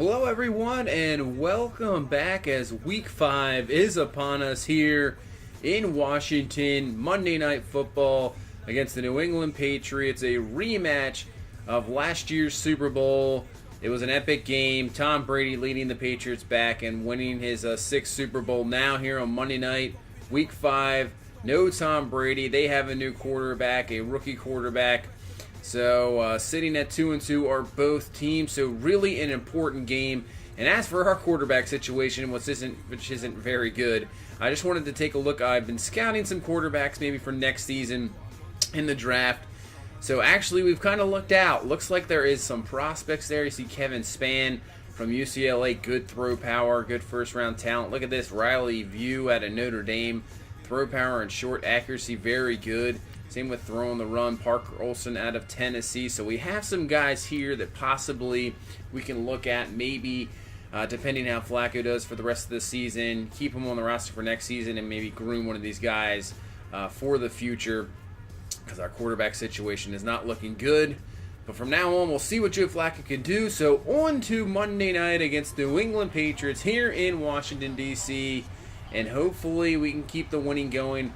Hello everyone and welcome back as week 5 is upon us here in Washington. Monday Night Football against the New England Patriots, a rematch of last year's Super Bowl. It was an epic game. Tom Brady leading the Patriots back and winning his 6th Super Bowl. Now here on Monday night, week 5, no Tom Brady. They have a new quarterback, a rookie quarterback. So sitting at 2-2 are both teams, so really an important game. And as for our quarterback situation, which isn't very good, I just wanted to take a look. I've been scouting some quarterbacks maybe for next season in the draft. So actually we've kind of looked out. Looks like there is some prospects there. You see Kevin Spann from UCLA, good throw power, good first round talent. Look at this, Riley View out of Notre Dame. Throw power and short accuracy, very good. Same with throwing the run, Parker Olson out of Tennessee. So we have some guys here that possibly we can look at maybe, depending how Flacco does for the rest of the season, keep him on the roster for next season and maybe groom one of these guys for the future because our quarterback situation is not looking good. But from now on, we'll see what Joe Flacco can do. So on to Monday night against the New England Patriots here in Washington, D.C. And hopefully we can keep the winning going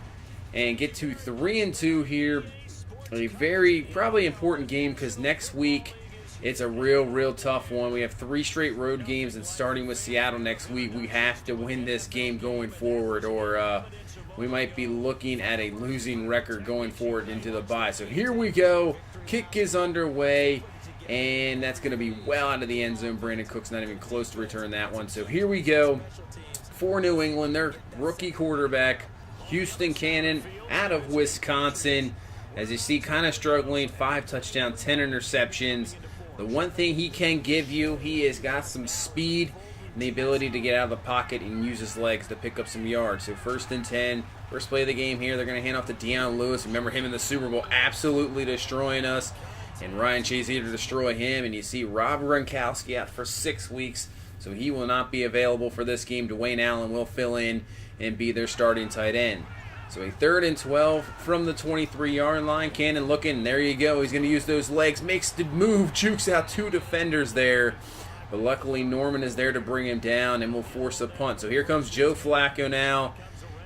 and get to 3-2 here. A very probably important game because next week it's a real tough one. We have 3 straight road games, and starting with Seattle next week, we have to win this game going forward, or we might be looking at a losing record going forward into the bye. So here we go. Kick is underway, and that's going to be well out of the end zone. Brandon Cook's not even close to return that one. So here we go for New England. Their rookie quarterback, Houston Cannon out of Wisconsin. As you see, kind of struggling. 5 touchdowns, 10 interceptions. The one thing he can give you, he has got some speed and the ability to get out of the pocket and use his legs to pick up some yards. So 1st and 10, first play of the game here. They're going to hand off to Deion Lewis. Remember him in the Super Bowl, absolutely destroying us. And Ryan Chase here to destroy him. And you see Rob Gronkowski out for 6 weeks. So he will not be available for this game. Dwayne Allen will fill in and be their starting tight end. So a 3rd and 12 from the 23-yard line. Cannon looking. There you go. He's going to use those legs. Makes the move. Jukes out 2 defenders there. But luckily Norman is there to bring him down and will force a punt. So here comes Joe Flacco now.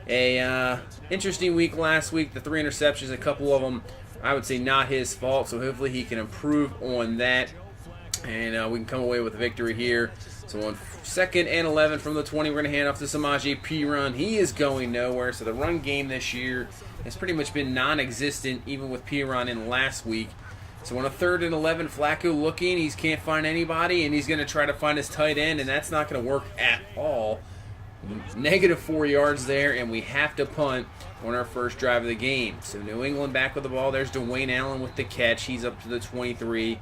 A interesting week last week. The 3 interceptions, a couple of them, I would say not his fault. So hopefully he can improve on that. And we can come away with a victory here. So on 2nd and 11 from the 20, we're going to hand off to Samaje Perine. He is going nowhere. So the run game this year has pretty much been non-existent, even with Perine in last week. So on a 3rd and 11, Flacco looking. He can't find anybody, and he's going to try to find his tight end, and that's not going to work at all. Negative 4 yards there, and we have to punt on our first drive of the game. So New England back with the ball. There's Dwayne Allen with the catch. He's up to the 23,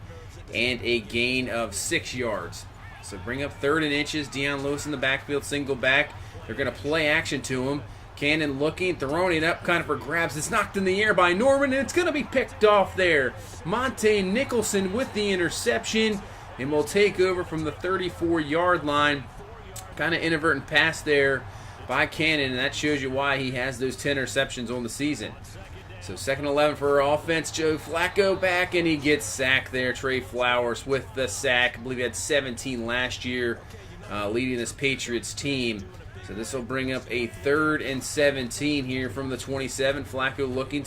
and a gain of 6 yards. So bring up 3rd and inches. Deion Lewis in the backfield, single back. They're going to play action to him. Cannon looking, throwing it up kind of for grabs. It's knocked in the air by Norman, and it's going to be picked off there. Monte Nicholson with the interception, and will take over from the 34-yard line. Kind of inadvertent pass there by Cannon, and that shows you why he has those 10 interceptions on the season. So 2nd and 11 for our offense. Joe Flacco back, and he gets sacked there. Trey Flowers with the sack. I believe he had 17 last year, leading this Patriots team. So this will bring up a 3rd and 17 here from the 27. Flacco looking,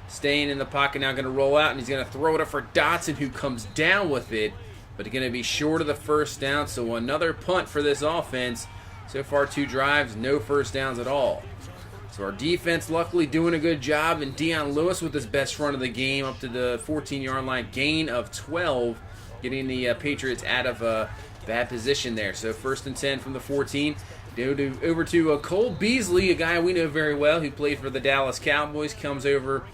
staying in the pocket now, going to roll out, and he's going to throw it up for Dotson, who comes down with it, but going to be short of the first down. So another punt for this offense. So far 2 drives, no first downs at all. So our defense luckily doing a good job, and Deion Lewis with his best run of the game up to the 14-yard line, gain of 12, getting the Patriots out of a bad position there. So 1st and 10 from the 14. Over to Cole Beasley, a guy we know very well who played for the Dallas Cowboys, comes over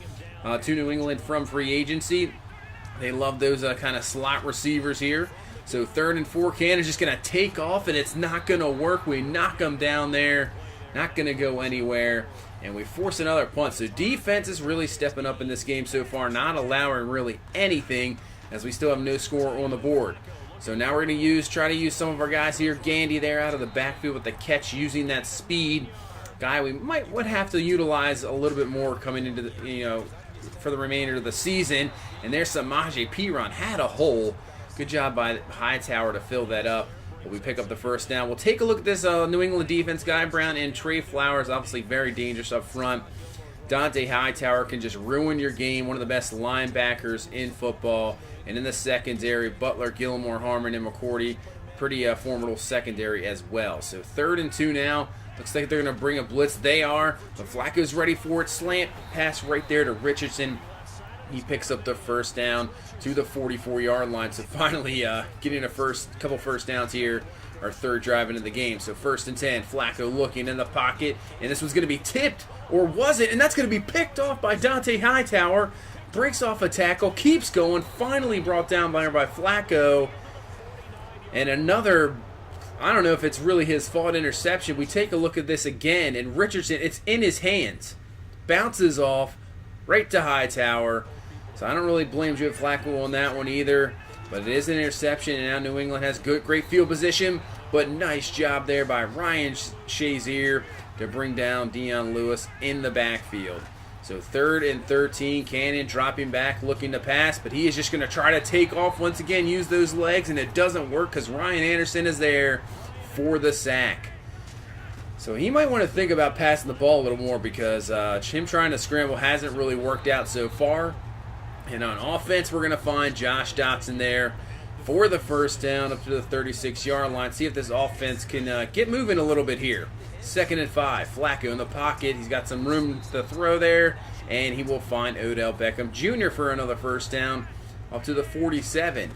to New England from free agency. They love those kind of slot receivers here. So 3rd and 4, Cannon's just going to take off, and it's not going to work. We knock him down there. Not going to go anywhere, and we force another punt. So defense is really stepping up in this game so far, not allowing really anything, as we still have no score on the board. So now we're going to try to use some of our guys here. Gandy there out of the backfield with the catch, using that speed. Guy we would have to utilize a little bit more coming into the, for the remainder of the season. And there's Samaje Perine, had a hole. Good job by Hightower to fill that up. but we pick up the first down. We'll take a look at this New England defense. Guy Brown and Trey Flowers, obviously very dangerous up front. Dante Hightower can just ruin your game, one of the best linebackers in football. And in the secondary, Butler, Gilmore, Harmon, and McCourty, pretty formidable secondary as well. So 3rd and 2 now. Looks like they're going to bring a blitz. They are, but Flacco's ready for it. Slant pass right there to Richardson. He picks up the first down to the 44-yard line. So finally getting a couple first downs here, our 3rd drive into the game. So 1st and 10, Flacco looking in the pocket, and this one's going to be tipped, or was it? And that's going to be picked off by Dante Hightower. Breaks off a tackle, keeps going, finally brought down by Flacco. And another, I don't know if it's really his fault, interception. We take a look at this again, and Richardson, it's in his hands. Bounces off right to Hightower. So I don't really blame Joe Flacco on that one either. But it is an interception, and now New England has great field position. But nice job there by Ryan Shazier to bring down Dion Lewis in the backfield. So 3rd and 13, Cannon dropping back, looking to pass, but he is just going to try to take off once again, use those legs, and it doesn't work because Ryan Anderson is there for the sack. So he might want to think about passing the ball a little more because him trying to scramble hasn't really worked out so far. And on offense, we're going to find Josh Dotson there for the first down up to the 36-yard line. See if this offense can get moving a little bit here. 2nd and 5, Flacco in the pocket. He's got some room to throw there, and he will find Odell Beckham Jr. for another first down up to the 47.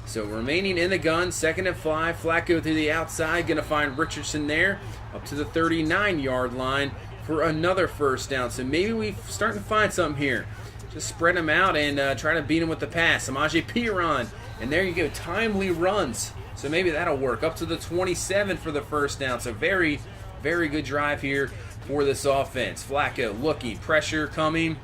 So remaining in the gun, 2nd and 5, Flacco to the outside, going to find Richardson there up to the 39-yard line for another first down. So maybe we're starting to find something here. Just spread them out and try to beat him with the pass. Samaje Perine, and there you go, timely runs. So maybe that'll work. Up to the 27 for the first down. So very, very good drive here for this offense. Flacco looking, pressure coming.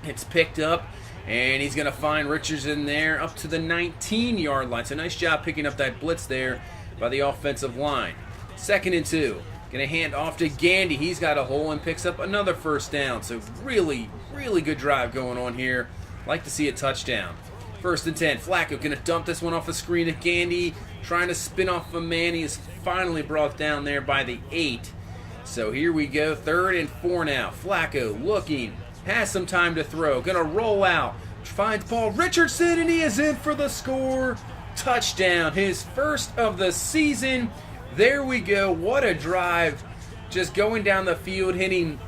It's picked up, and he's going to find Richardson there up to the 19-yard line. So nice job picking up that blitz there by the offensive line. 2nd and 2. Going to hand off to Gandy. He's got a hole and picks up another first down. So really, really good drive going on here. Like to see a touchdown. 1st and 10. Flacco going to dump this one off the screen at Gandy. Trying to spin off a man. He is finally brought down there by the 8. So here we go. 3rd and 4 now. Flacco looking. Has some time to throw. Going to roll out. Finds Paul Richardson, and he is in for the score. Touchdown. His first of the season. There we go. What a drive. Just going down the field, hitting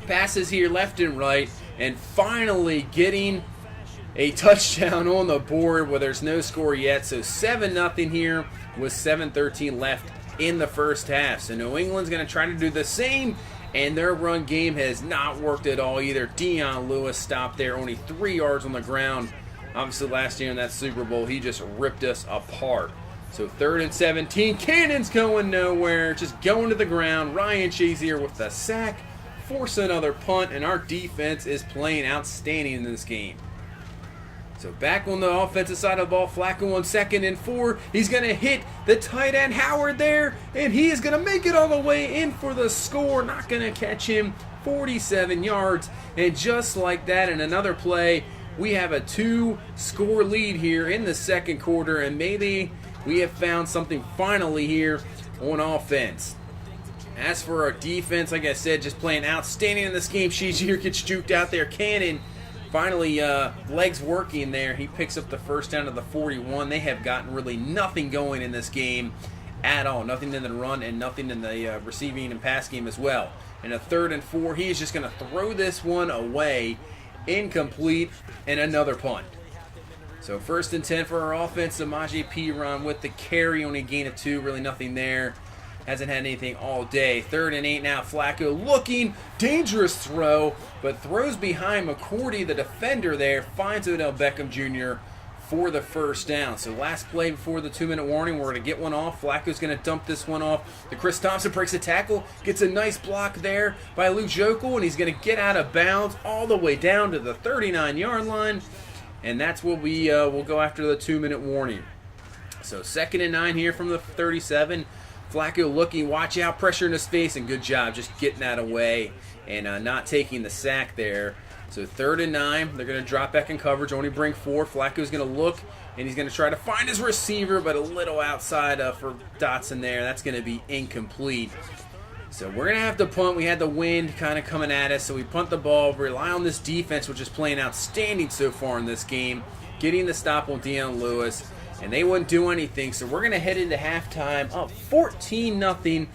passes here left and right, and finally getting a touchdown on the board where there's no score yet. So 7-0 here with 7:13 left in the first half. So New England's going to try to do the same, and their run game has not worked at all either. Dion Lewis stopped there, only 3 yards on the ground. Obviously last year in that Super Bowl, he just ripped us apart. So 3rd and 17, Cannon's going nowhere, just going to the ground. Ryan Shazier with the sack, force another punt, and our defense is playing outstanding in this game. So back on the offensive side of the ball, Flacco on 2nd and 4. He's going to hit the tight end Howard there, and he is going to make it all the way in for the score. Not going to catch him, 47 yards. And just like that, in another play, we have a 2-score lead here in the second quarter, and maybe we have found something finally here on offense. As for our defense, like I said, just playing outstanding in this game. Shazier gets juked out there. Cannon finally legs working there. He picks up the first down to the 41. They have gotten really nothing going in this game at all. Nothing in the run and nothing in the receiving and pass game as well. And a 3rd and 4, he is just going to throw this one away. Incomplete, and another punt. So 1st and 10 for our offense. Samaje Perine with the carry, only a gain of 2. Really nothing there. Hasn't had anything all day. 3rd and 8 now. Flacco looking. Dangerous throw, but throws behind McCourty, the defender there. Finds Odell Beckham Jr. for the first down. So last play before the 2-minute warning. We're going to get one off. Flacco's going to dump this one off. The Chris Thompson breaks a tackle. Gets a nice block there by Luke Jokel, and he's going to get out of bounds all the way down to the 39-yard line. And that's what we will go after the 2-minute warning. So 2nd and 9 here from the 37. Flacco looking, watch out, pressure in his face, and good job just getting that away and not taking the sack there So 3rd and 9. They're going to drop back in coverage, only bring 4. Flacco's going to look, and he's going to try to find his receiver, but a little outside for Dotson there. That's going to be incomplete. So we're going to have to punt. We had the wind kind of coming at us, so we punt the ball, rely on this defense, which is playing outstanding so far in this game, getting the stop on Dion Lewis, and they wouldn't do anything. So we're going to head into halftime up 14-0.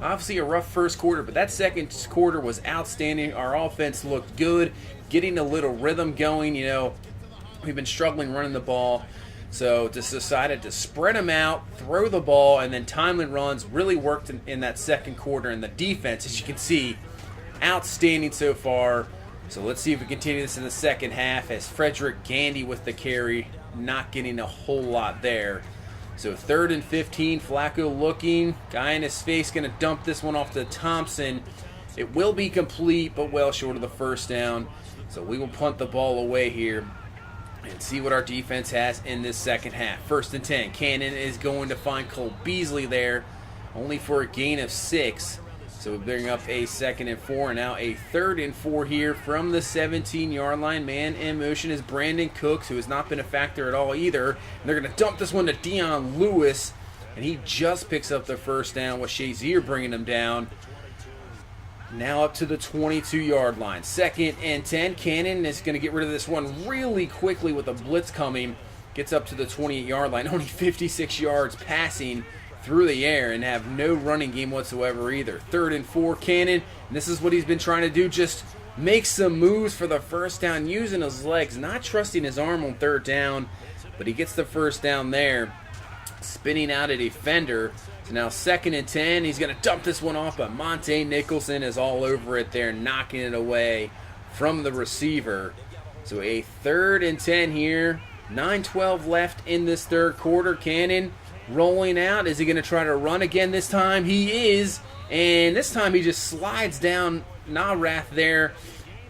Obviously a rough first quarter, but that second quarter was outstanding. Our offense looked good, getting a little rhythm going. You know, we've been struggling running the ball. So just decided to spread them out, throw the ball, and then timely runs really worked in that second quarter. And the defense, as you can see, outstanding so far. So let's see if we continue this in the second half as Frederick Gandy with the carry, not getting a whole lot there. So 3rd and 15, Flacco looking, guy in his face, going to dump this one off to Thompson. It will be complete, but well short of the first down. So we will punt the ball away here and see what our defense has in this second half. 1st and 10. Cannon is going to find Cole Beasley there, only for a gain of 6. So we bring up a 2nd and 4, and now a 3rd and 4 here from the 17-yard line. Man in motion is Brandon Cooks, who has not been a factor at all either. And they're going to dump this one to Dion Lewis, and he just picks up the first down with Shazier bringing him down. Now up to the 22-yard line. 2nd and 10. Cannon is going to get rid of this one really quickly with a blitz coming. Gets up to the 28-yard line. Only 56 yards passing through the air and have no running game whatsoever either. 3rd and 4. Cannon. And this is what he's been trying to do. Just make some moves for the first down using his legs. Not trusting his arm on 3rd down. But he gets the first down there. Spinning out a defender. So now 2nd and 10. He's going to dump this one off, but Monte Nicholson is all over it there, knocking it away from the receiver. So a 3rd and 10 here. 9:12 left in this third quarter. Cannon rolling out. Is he going to try to run again this time? He is. And this time he just slides down Narath there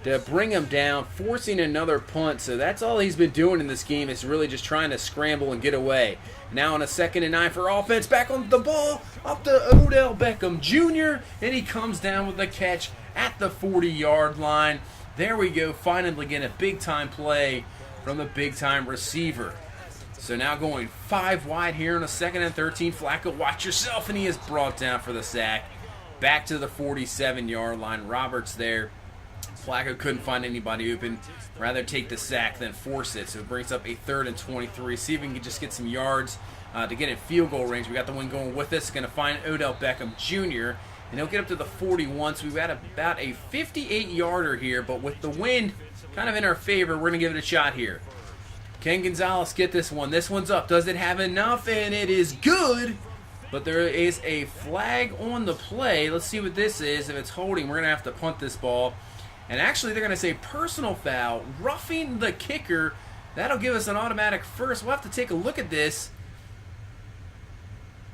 to bring him down, forcing another punt. So that's all he's been doing in this game, is really just trying to scramble and get away. Now on a 2nd and 9 for offense, back on the ball, up to Odell Beckham Jr., and he comes down with a catch at the 40-yard line. There we go, finally getting a big-time play from the big-time receiver. So now going 5 wide here on a 2nd and 13. Flacco, watch yourself, and he is brought down for the sack. Back to the 47-yard line. Roberts there. Flacco couldn't find anybody open. Rather take the sack than force it. So it brings up a 3rd and 23. See if we can just get some yards to get in field goal range. We got the one going with us. Going to find Odell Beckham Jr. And he'll get up to the 41. So we've got about a 58-yarder here. But with the wind kind of in our favor, we're going to give it a shot here. Ken Gonzalez get this one. This one's up. Does it have enough? And it is good. But there is a flag on the play. Let's see what this is. If it's holding, we're going to have to punt this ball. And actually, they're going to say personal foul, roughing the kicker. That'll give us an automatic first. We'll have to take a look at this.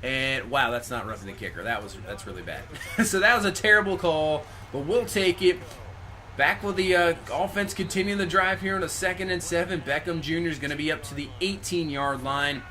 And, wow, that's not roughing the kicker. That's really bad. So that was a terrible call, but we'll take it. Back with the offense continuing the drive here on a 2nd and 7. Beckham Jr. is going to be up to the 18-yard line.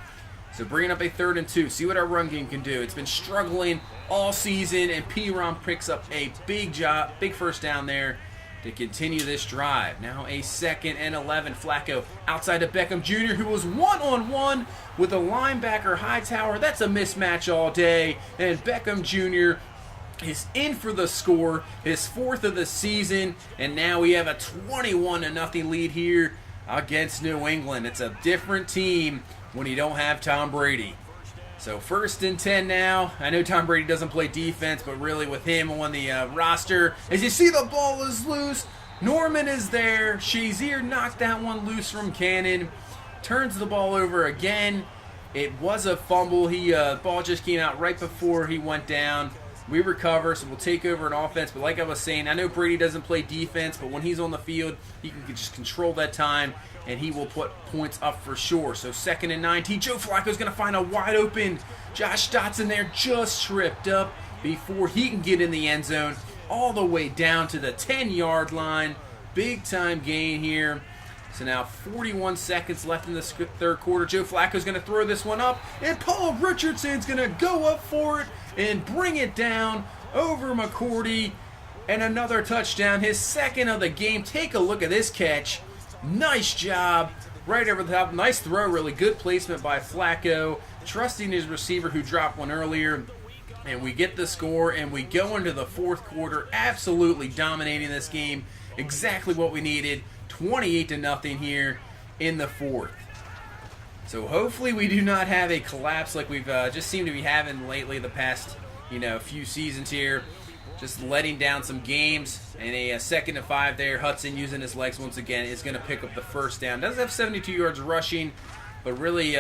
So bringing up a 3rd and 2. See what our run game can do. It's been struggling all season, and P-Rom picks up a big first down there to continue this drive. Now a 2nd and 11. Flacco outside of Beckham Jr., who was one-on-one with a linebacker Hightower. That's a mismatch all day. And Beckham Jr. is in for the score, his 4th of the season. And now we have a 21-0 lead here against New England. It's a different team when you don't have Tom Brady. So 1st and 10 now. I know Tom Brady doesn't play defense, but really with him on the roster, as you see the ball is loose, Norman is there. Shazier knocked that one loose from Cannon. Turns the ball over again. It was a fumble. Ball just came out right before he went down. We recover, so we'll take over an offense. But like I was saying, I know Brady doesn't play defense, but when he's on the field, he can just control that time, and he will put points up for sure. So 2nd and 9. Joe Flacco's going to find a wide open Josh Dotson there, just tripped up before he can get in the end zone, all the way down to the 10-yard line. Big time gain here. So now 41 seconds left in the third quarter. Joe Flacco's going to throw this one up, and Paul Richardson's going to go up for it and bring it down over McCourty. and another touchdown, his second of the game. Take a look at this catch. Nice job. Right over the top. Nice throw, really good placement by Flacco. Trusting his receiver who dropped one earlier. And we get the score, and we go into the fourth quarter absolutely dominating this game. Exactly what we needed. 28-0 here in the fourth. So hopefully we do not have a collapse like we've just seemed to be having lately the past few seasons here. Just letting down some games. And a 2nd and 5 there. Hudson using his legs once again is going to pick up the first down. Doesn't have 72 yards rushing, but really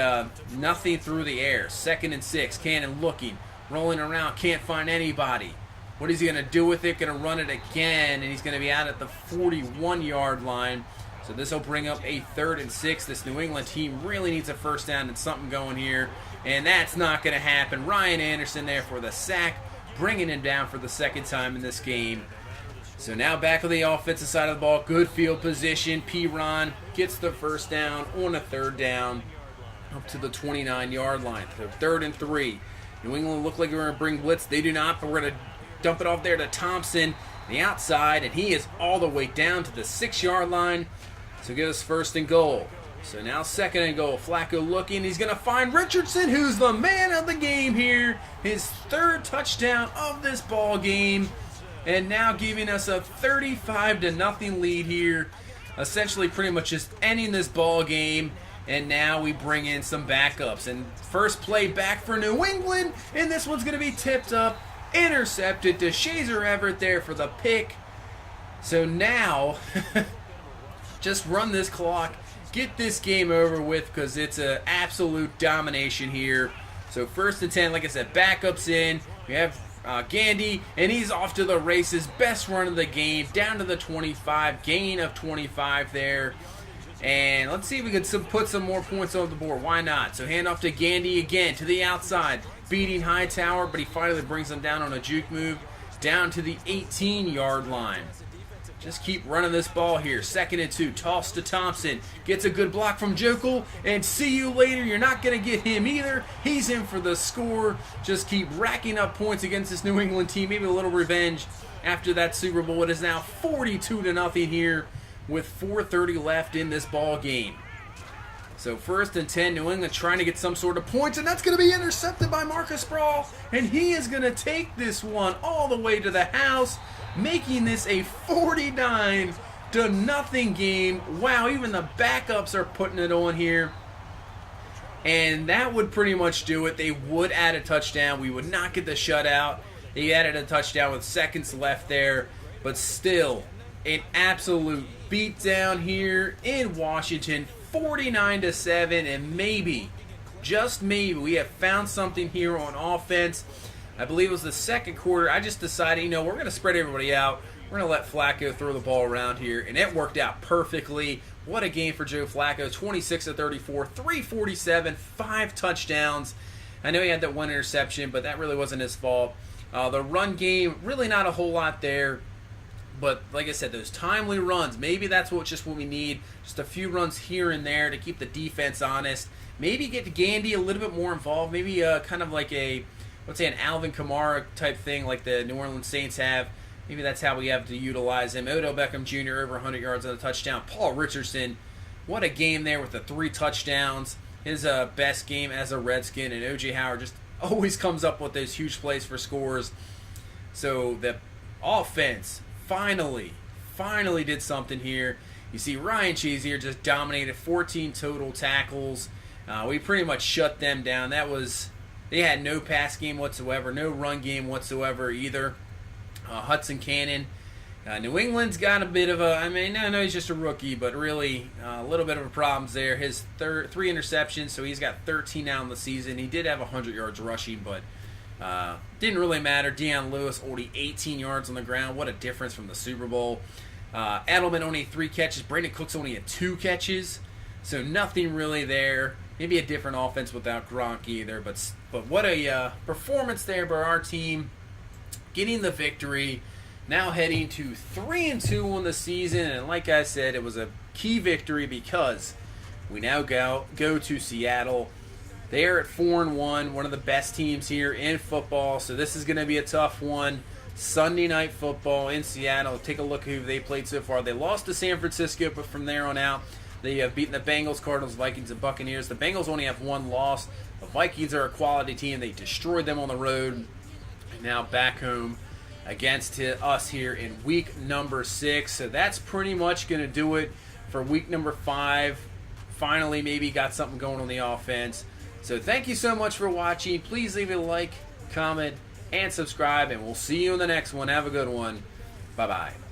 nothing through the air. 2nd and 6. Cannon looking. Rolling around. Can't find anybody. What is he going to do with it? Going to run it again. And he's going to be out at the 41-yard line. So this will bring up a 3rd and 6. This New England team really needs a first down and something going here. And that's not going to happen. Ryan Anderson there for the sack. Bringing him down for the second time in this game. So now back on the offensive side of the ball. Good field position. Piron gets the first down on a 3rd down up to the 29-yard line. So 3rd and 3. New England looked like they were going to bring blitz. They do not, but we're going to dump it off there to Thompson, the outside, and he is all the way down to the 6-yard line. So give us 1st and goal. So now 2nd and goal. Flacco looking. He's going to find Richardson, who's the man of the game here. His 3rd touchdown of this ball game. And now giving us a 35-0 lead here. Essentially pretty much just ending this ball game. And now we bring in some backups. And first play back for New England. And this one's going to be tipped up. Intercepted to Shazer Everett there for the pick. So now, just run this clock. Get this game over with because it's an absolute domination here. So 1st and 10, like I said, backups in. We have Gandy, and he's off to the races. Best run of the game, down to the 25. Gain of 25 there. And let's see if we can put some more points on the board. Why not? So hand off to Gandy again, to the outside. Beating Hightower, but he finally brings him down on a juke move. Down to the 18-yard line. Just keep running this ball here. 2nd and 2. Toss to Thompson. Gets a good block from Jokel. And see you later. You're not going to get him either. He's in for the score. Just keep racking up points against this New England team. Maybe a little revenge after that Super Bowl. It is now 42-0 here with 4:30 left in this ball game. So 1st and 10. New England trying to get some sort of points. And that's going to be intercepted by Marcus Sproul. And he is going to take this one all the way to the house, making this a 49-0 game. Wow, even the backups are putting it on here. And that would pretty much do it. They would add a touchdown. We would not get the shutout. They added a touchdown with seconds left there. But still, an absolute beatdown here in Washington. 49-7. And maybe, just maybe, we have found something here on offense. I believe it was the 2nd quarter. I just decided, we're going to spread everybody out. We're going to let Flacco throw the ball around here. And it worked out perfectly. What a game for Joe Flacco. 26 of 34, 347, 5 touchdowns. I know he had that 1 interception, but that really wasn't his fault. The run game, really not a whole lot there. But like I said, those timely runs, maybe that's just what we need. Just a few runs here and there to keep the defense honest. Maybe get Gandy a little bit more involved. Maybe kind of like let's say an Alvin Kamara type thing like the New Orleans Saints have. Maybe that's how we have to utilize him. Odell Beckham Jr. over 100 yards on a touchdown. Paul Richardson, what a game there with the 3 touchdowns. His best game as a Redskin. And O.J. Howard just always comes up with those huge plays for scores. So the offense finally did something here. You see Ryan Chase here just dominated 14 total tackles. We pretty much shut them down. They had no pass game whatsoever, no run game whatsoever either. Hudson Cannon. New England's got a bit of I know he's just a rookie, but really a little bit of a problems there. His 3 interceptions, so he's got 13 now in the season. He did have 100 yards rushing, but didn't really matter. Deion Lewis only 18 yards on the ground. What a difference from the Super Bowl. Edelman only 3 catches. Brandon Cooks only had 2 catches. So nothing really there. Maybe a different offense without Gronk either. But what a performance there by our team. Getting the victory. Now heading to 3-2 on the season. And like I said, it was a key victory because we now go to Seattle. They are at 4-1, one of the best teams here in football. So this is going to be a tough one Sunday Night Football in Seattle. Take a look who they played so far. They lost to San Francisco, but from there on out, they have beaten the Bengals, Cardinals, Vikings, and Buccaneers. The Bengals only have one loss. The Vikings are a quality team. They destroyed them on the road. And now back home against us here in week number 6. So that's pretty much going to do it for week number 5. Finally, maybe got something going on the offense. So thank you so much for watching. Please leave a like, comment, and subscribe, and we'll see you in the next one. Have a good one. Bye-bye.